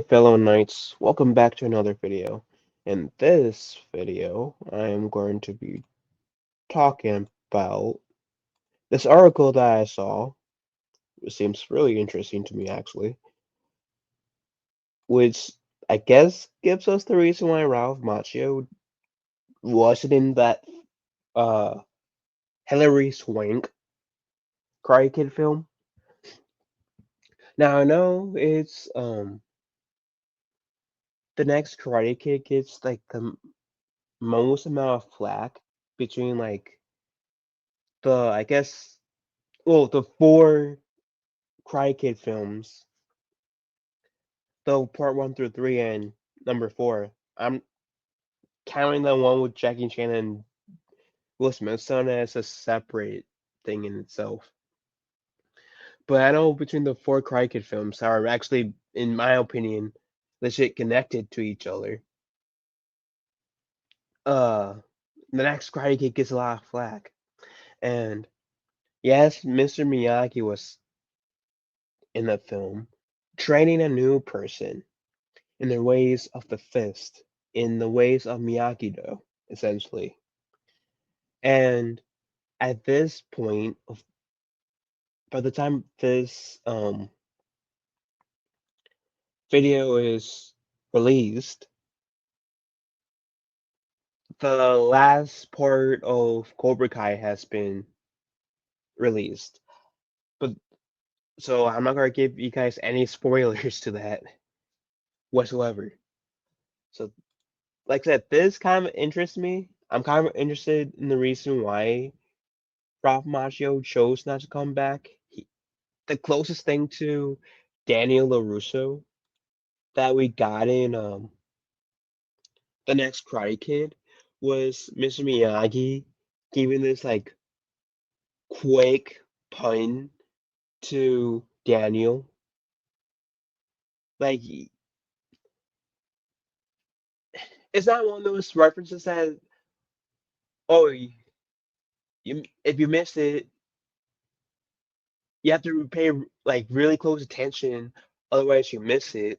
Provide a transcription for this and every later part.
fellow knights, welcome back to another video. In this video, I am going to be talking about this article that I saw, which seems really interesting to me actually, which I guess gives us the reason why Ralph Macchio wasn't in that uh Hilary Swank Karate Kid film. Now I know it's the next Karate Kid gets like the most amount of flack between like the I guess the four Cry Kid films, though part one through three and number four. I'm counting the one with Jackie Chan and Will Smith on as a separate thing in itself. But I know between the four Cry Kid films are actually, in my opinion, legit connected to each other. Uh, the next Karate Kid gets a lot of flack, and yes, Mr. Miyagi was in the film, training a new person in the ways of the fist, in the ways of Miyagi-Do, essentially. And at this point, by the time this video is released, the last part of Cobra Kai has been released. But so I'm not gonna give you guys any spoilers to that whatsoever. So like I said, this kind of interests me. I'm kind of interested in the reason why Ralph Macchio chose not to come back. The closest thing to Daniel LaRusso that we got in the next Karate Kid was Mr. Miyagi giving this like quick pun to Daniel. Like it's not one of those references that oh you if you missed it you have to pay like really close attention, otherwise you miss it.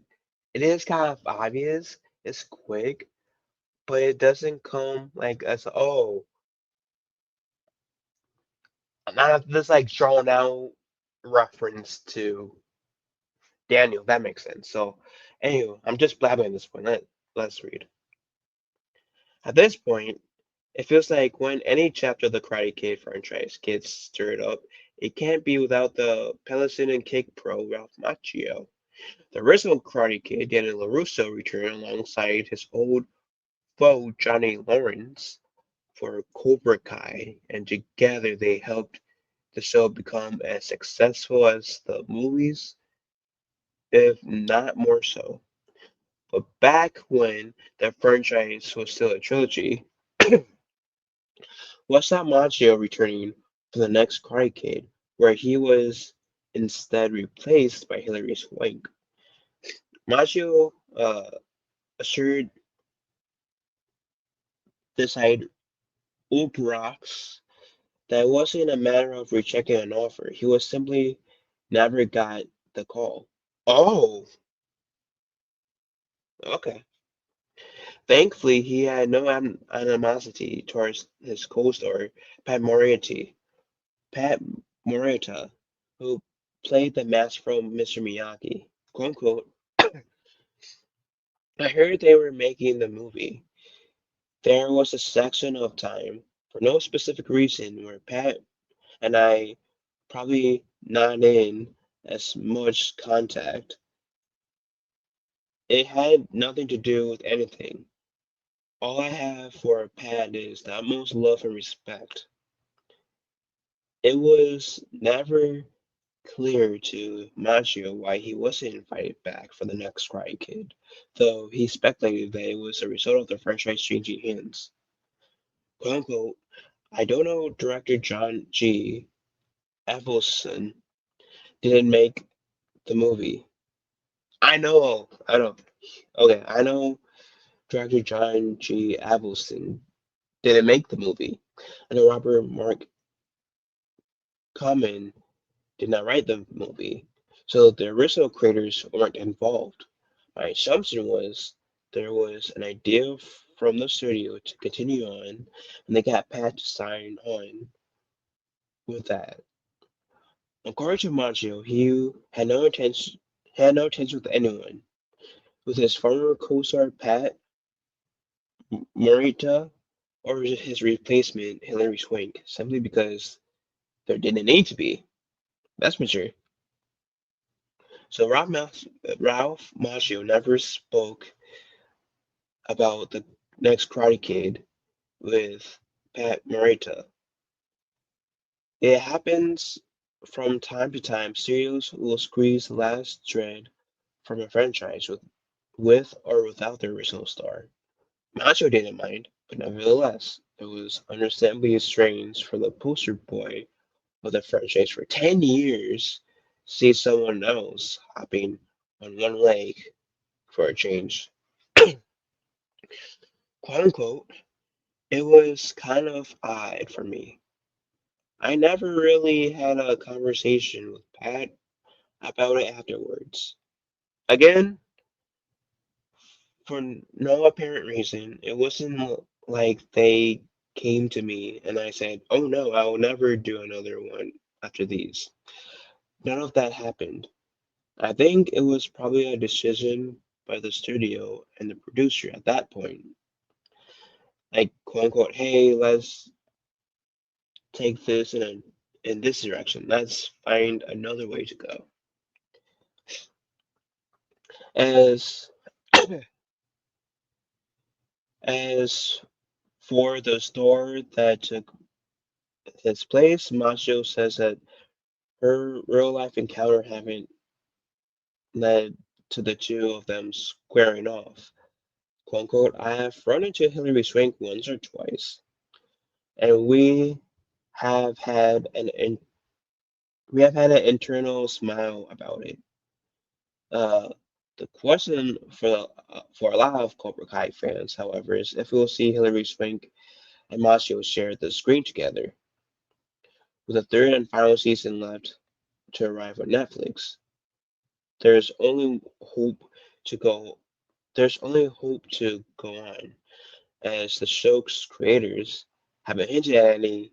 It is kind of obvious. It's quick, but it doesn't come like as not this like drawn out reference to Daniel. That makes sense. So, anyway, I'm just blabbing at this point. Let's read. At this point, it feels like when any chapter of the Karate Kid franchise gets stirred up, it can't be without the Palestinian kick pro Ralph Macchio. The original Karate Kid, Daniel LaRusso, returned alongside his old foe Johnny Lawrence for Cobra Kai, and together they helped the show become as successful as the movies, if not more so. But back when the franchise was still a trilogy, was not Macchio returning for the next Karate Kid, where he was instead replaced by Hilary Swank. Macchio assured this side Uprox that it wasn't a matter of rejecting an offer. He was simply never got the call. Oh, okay. Thankfully, he had no animosity towards his co-star, Pat Morita, who played the mask from Mr. Miyagi. "Quote unquote, I heard they were making the movie. There was a section of time, for no specific reason, where Pat and I probably not in as much contact. It had nothing to do with anything. All I have for Pat is the utmost love and respect. It was never clear to Maggio why he wasn't invited back for the next Karate Kid, though he speculated that it was a result of the franchise changing hands. "Quote unquote, I don't know director John G. Avildsen didn't make the movie. I know. Okay, I know director John G. Avildsen didn't make the movie. I know Robert Mark Kamen did not write the movie, so the original creators weren't involved. My assumption was there was an idea from the studio to continue on, and they got Pat to sign on with that. According to Macchio, he had no intention with anyone, with his former co-star Pat Morita or his replacement Hilary Swank, simply because there didn't need to be. That's mature. So Ralph Macchio never spoke about the next Karate Kid with Pat Morita. It happens from time to time. Studios will squeeze the last thread from a franchise with or without the original star. Macho didn't mind, but nevertheless, it was understandably strange for the poster boy of the franchise for 10 years to see someone else hopping on one leg for a change. Quote unquote, it was kind of odd for me. I never really had a conversation with Pat about it afterwards. Again, for no apparent reason, it wasn't like they came to me and I said, "Oh no, I will never do another one after these." None of that happened. I think it was probably a decision by the studio and the producer at that point. Like, quote unquote, "Hey, let's take this in this direction. Let's find another way to go." As as for the store that took his place, Macho says that her real life encounter haven't led to the two of them squaring off. "Quote unquote, I have run into Hilary Swank once or twice, and we have had an internal smile about it. Uh, the question for a lot of Cobra Kai fans, however, is if we'll see Hilary Swank and Macho share the screen together, with a third and final season left to arrive on Netflix. There's only hope to go. There's only hope to go on, as the show's creators haven't hinted at any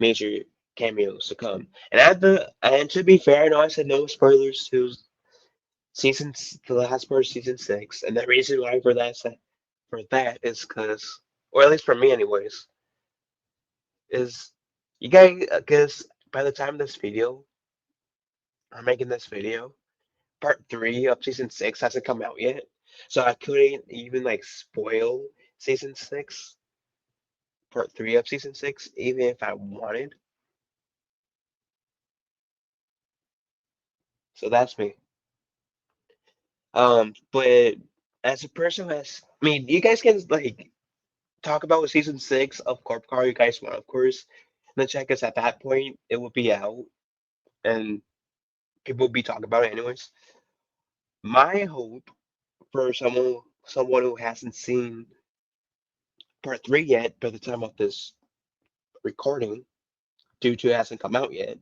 major cameos to come. And to be fair, I know I said no spoilers to the last part of season 6, and the reason why for that is because, or at least for me, anyways, is you guys, because by the time this video, I'm making this video, part 3 of season 6 hasn't come out yet, so I couldn't even like spoil season 6, part 3 of season 6, even if I wanted. So that's me. But as a person who has, I mean, you guys can like talk about season 6 of Corp Car you guys want, of course. And then check us at that point, it will be out and people will be talking about it anyways. My hope for someone who hasn't seen part 3 yet by the time of this recording, due to it hasn't come out yet,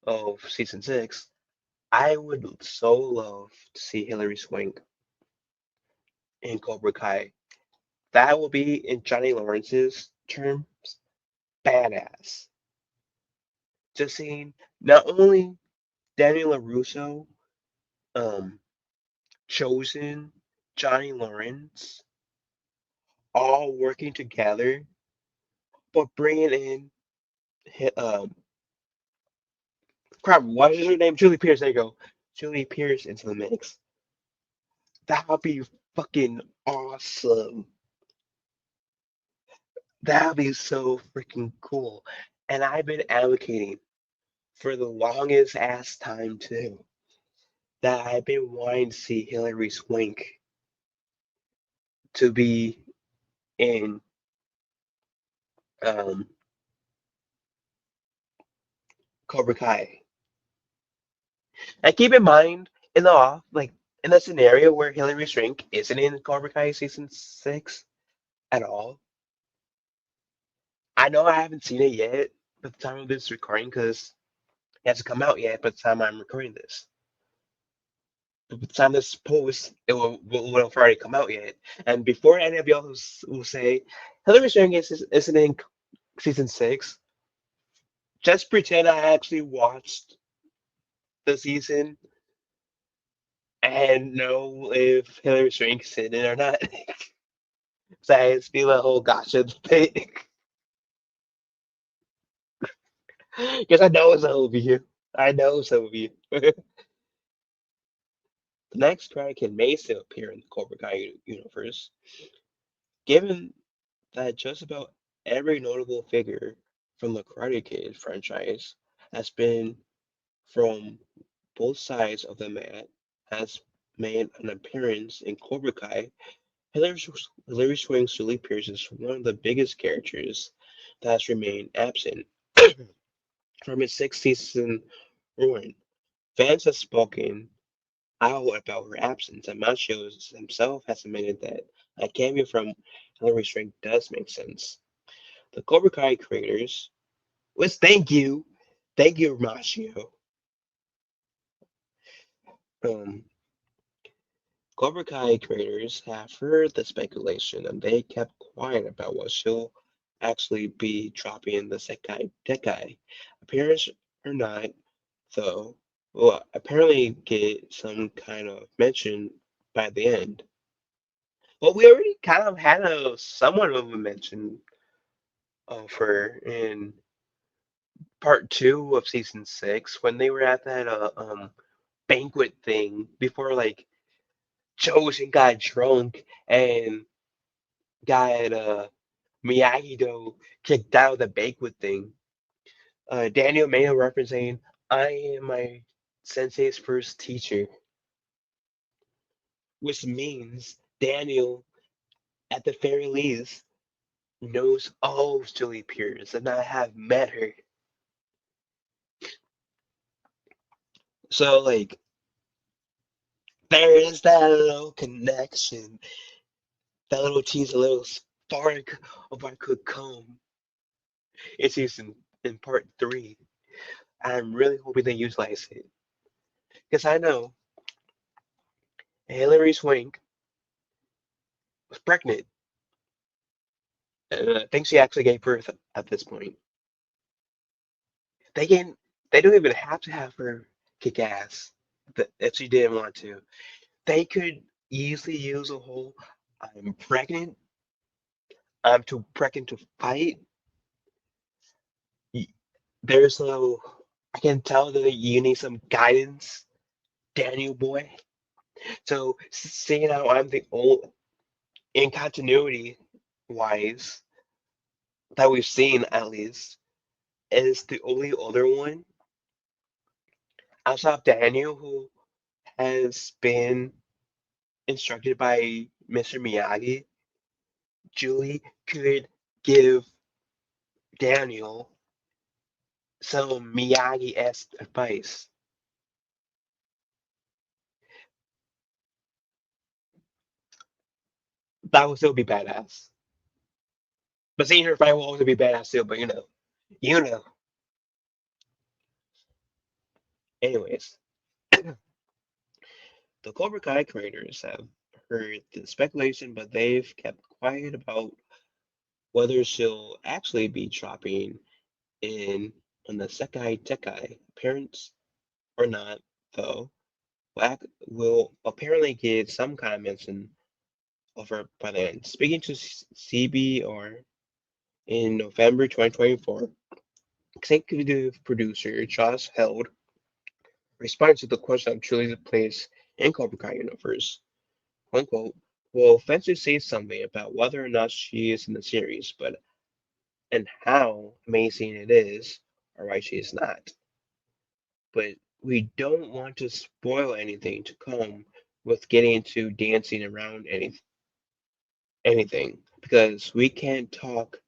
of season 6, I would so love to see Hilary Swank in Cobra Kai. That will be, in Johnny Lawrence's terms, badass. Just seeing not only Daniel LaRusso, um, Chosen, Johnny Lawrence, all working together, but bringing in, crap, what is her name? Julie Pierce. There you go. Julie Pierce into the mix. That would be fucking awesome. That would be so freaking cool. And I've been advocating for the longest ass time too that I've been wanting to see Hilary Swank to be in um, Cobra Kai. And keep in mind, in the scenario where Hilary Swank isn't in Cobra Kai season 6 at all, I know I haven't seen it yet by the time of this recording because it hasn't come out yet by the time I'm recording this. But by the time this post, will have already come out yet. And before any of y'all who say Hilary Swank isn't in season 6, just pretend I actually watched the season and know if Hilary Swank's in it or not. So I just feel a whole gotcha thing. Because I know some of you. I know some of you. The next Kraken may still appear in the Cobra Kai universe, given that just about every notable figure from the Karate Kid franchise has been from both sides of the mat, has made an appearance in Cobra Kai. Hilary Swank's Julie Pierce is one of the biggest characters that has remained absent from its sixth season run. Fans have spoken out about her absence, and Macchio himself has admitted that a cameo from Hilary Swank does make sense. The Cobra Kai creators, which thank you, Macchio. Um, Cobra Kai creators have heard the speculation, and they kept quiet about what she'll actually be dropping in the Sekai Dekai. Appearance or not, though, will apparently get some kind of mention by the end. Well, we already kind of had a somewhat of a mention of her in part 2 of season 6 when they were at that banquet thing before like Chosen got drunk and got Miyagi-Do kicked out of the banquet thing. Daniel made a reference saying, "I am my sensei's first teacher," which means Daniel, at the very least, knows all of Julie Pierce, and I have met her. So, like, there is that little connection, that little tease, a little spark of what could come in season in part 3. I'm really hoping they utilize it because I know Hilary Swank was pregnant, and I think she actually gave birth at this point. They can they don't even have to have her kick ass if she didn't want to. They could easily use a whole "I'm pregnant, I'm too pregnant to fight." There's no, I can tell that you need some guidance, Daniel boy. So seeing how I'm the old in continuity wise that we've seen at least is the only other one outside of Daniel who has been instructed by Mr. Miyagi. Julie could give Daniel some Miyagi-esque advice. That would still be badass. But seeing her fight will also be badass too, but you know. Anyways, the Cobra Kai creators have heard the speculation, but they've kept quiet about whether she'll actually be dropping in on the Sekai Tekai appearance or not, though. Black will apparently get some kind of mention of her by the end. Speaking to CBR in November 2024, executive producer Josh Held responds to the question of Julie's place in Cobra Kai universe. Unquote, will eventually say something about whether or not she is in the series, but and how amazing it is, or why she is not. But we don't want to spoil anything to come with getting into dancing around anything because we can't talk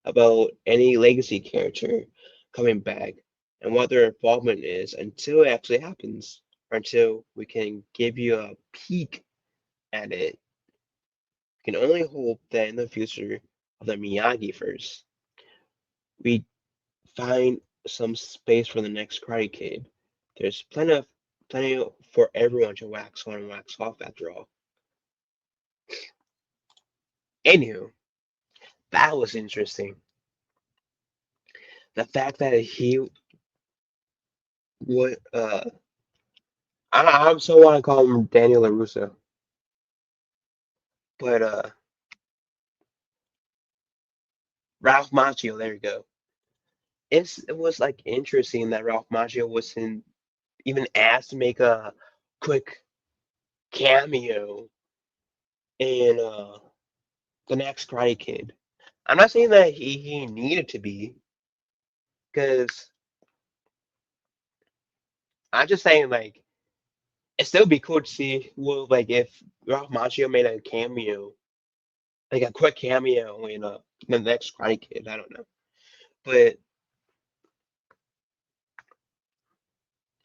about any legacy character coming back and what their involvement is until it actually happens, or until we can give you a peek at it. We can only hope that in the future of the Miyagi first, we find some space for the next Karate Kid. There's plenty of plenty for everyone to wax on and wax off after all. Anywho, that was interesting. The fact that he would, I so want to call him Daniel LaRusso, but Ralph Macchio, there you go. It was like interesting that Ralph Macchio wasn't even asked to make a quick cameo in the next Karate Kid. I'm not saying that he needed to be, because I'm just saying like it still be cool to see, well, like if Ralph Macchio made a cameo, like a quick cameo in the next Karate Kid. I don't know, but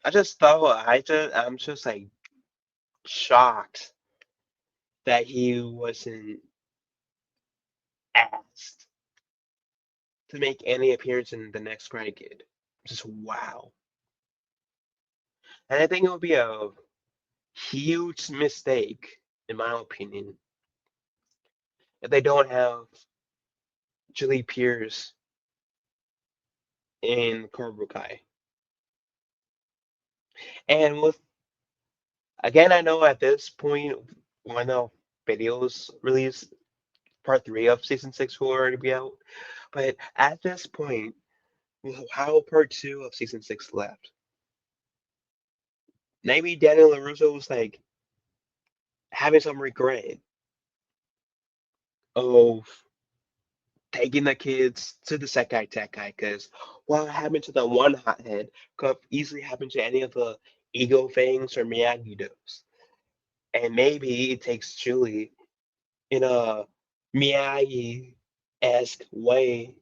I'm just like shocked that he wasn't asked to make any appearance in the next Karate Kid. Just wow. And I think it would be a huge mistake, in my opinion, if they don't have Julie Pierce in Cobra Kai. And with again, I know at this point, when the videos release, part three of season six will already be out. But at this point, how part two of season six left? Maybe Daniel LaRusso was like having some regret of taking the kids to the Sekai Tekai, because what happened to the one hothead could easily happen to any of the Ego Fangs or Miyagi Dos. And maybe it takes Julie in a Miyagi-esque way,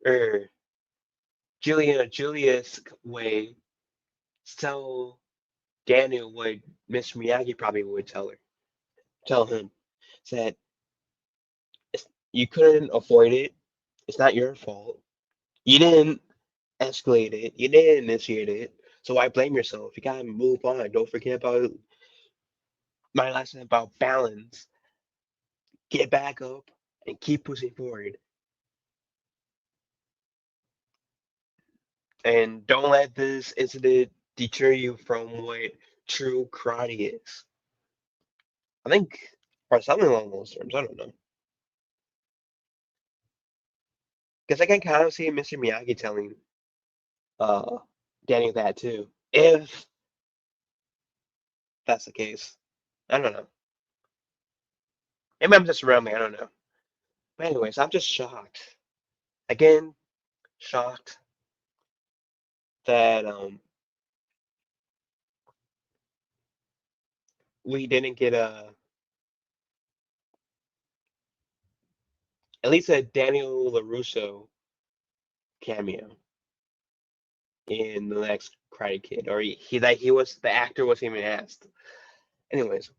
or Julie in a Julie-esque way, to tell Daniel what Mr. Miyagi probably would tell him, said, you couldn't avoid it. It's not your fault. You didn't escalate it. You didn't initiate it. So why blame yourself? You gotta move on. Don't forget about my lesson about balance. Get back up and keep pushing forward. And don't let this incident deter you from what true karate is. I think, or something along those terms. I don't know. Because I can kind of see Mr. Miyagi telling uh Daniel that too, if that's the case. I don't know. Maybe I'm just rambling. I don't know. But anyways, I'm just shocked. Again, shocked that we didn't get at least a Daniel LaRusso cameo in the next Karate Kid, or he was the actor wasn't even asked. Anyways,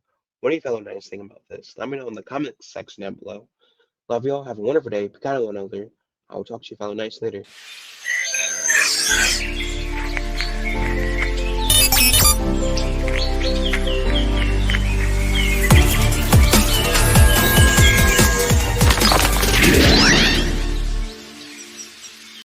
what do you fellow nice think about this? Let me know in the comment section down below. Love you all. Have a wonderful day. Be kind to one another. I will talk to you fellow nice later.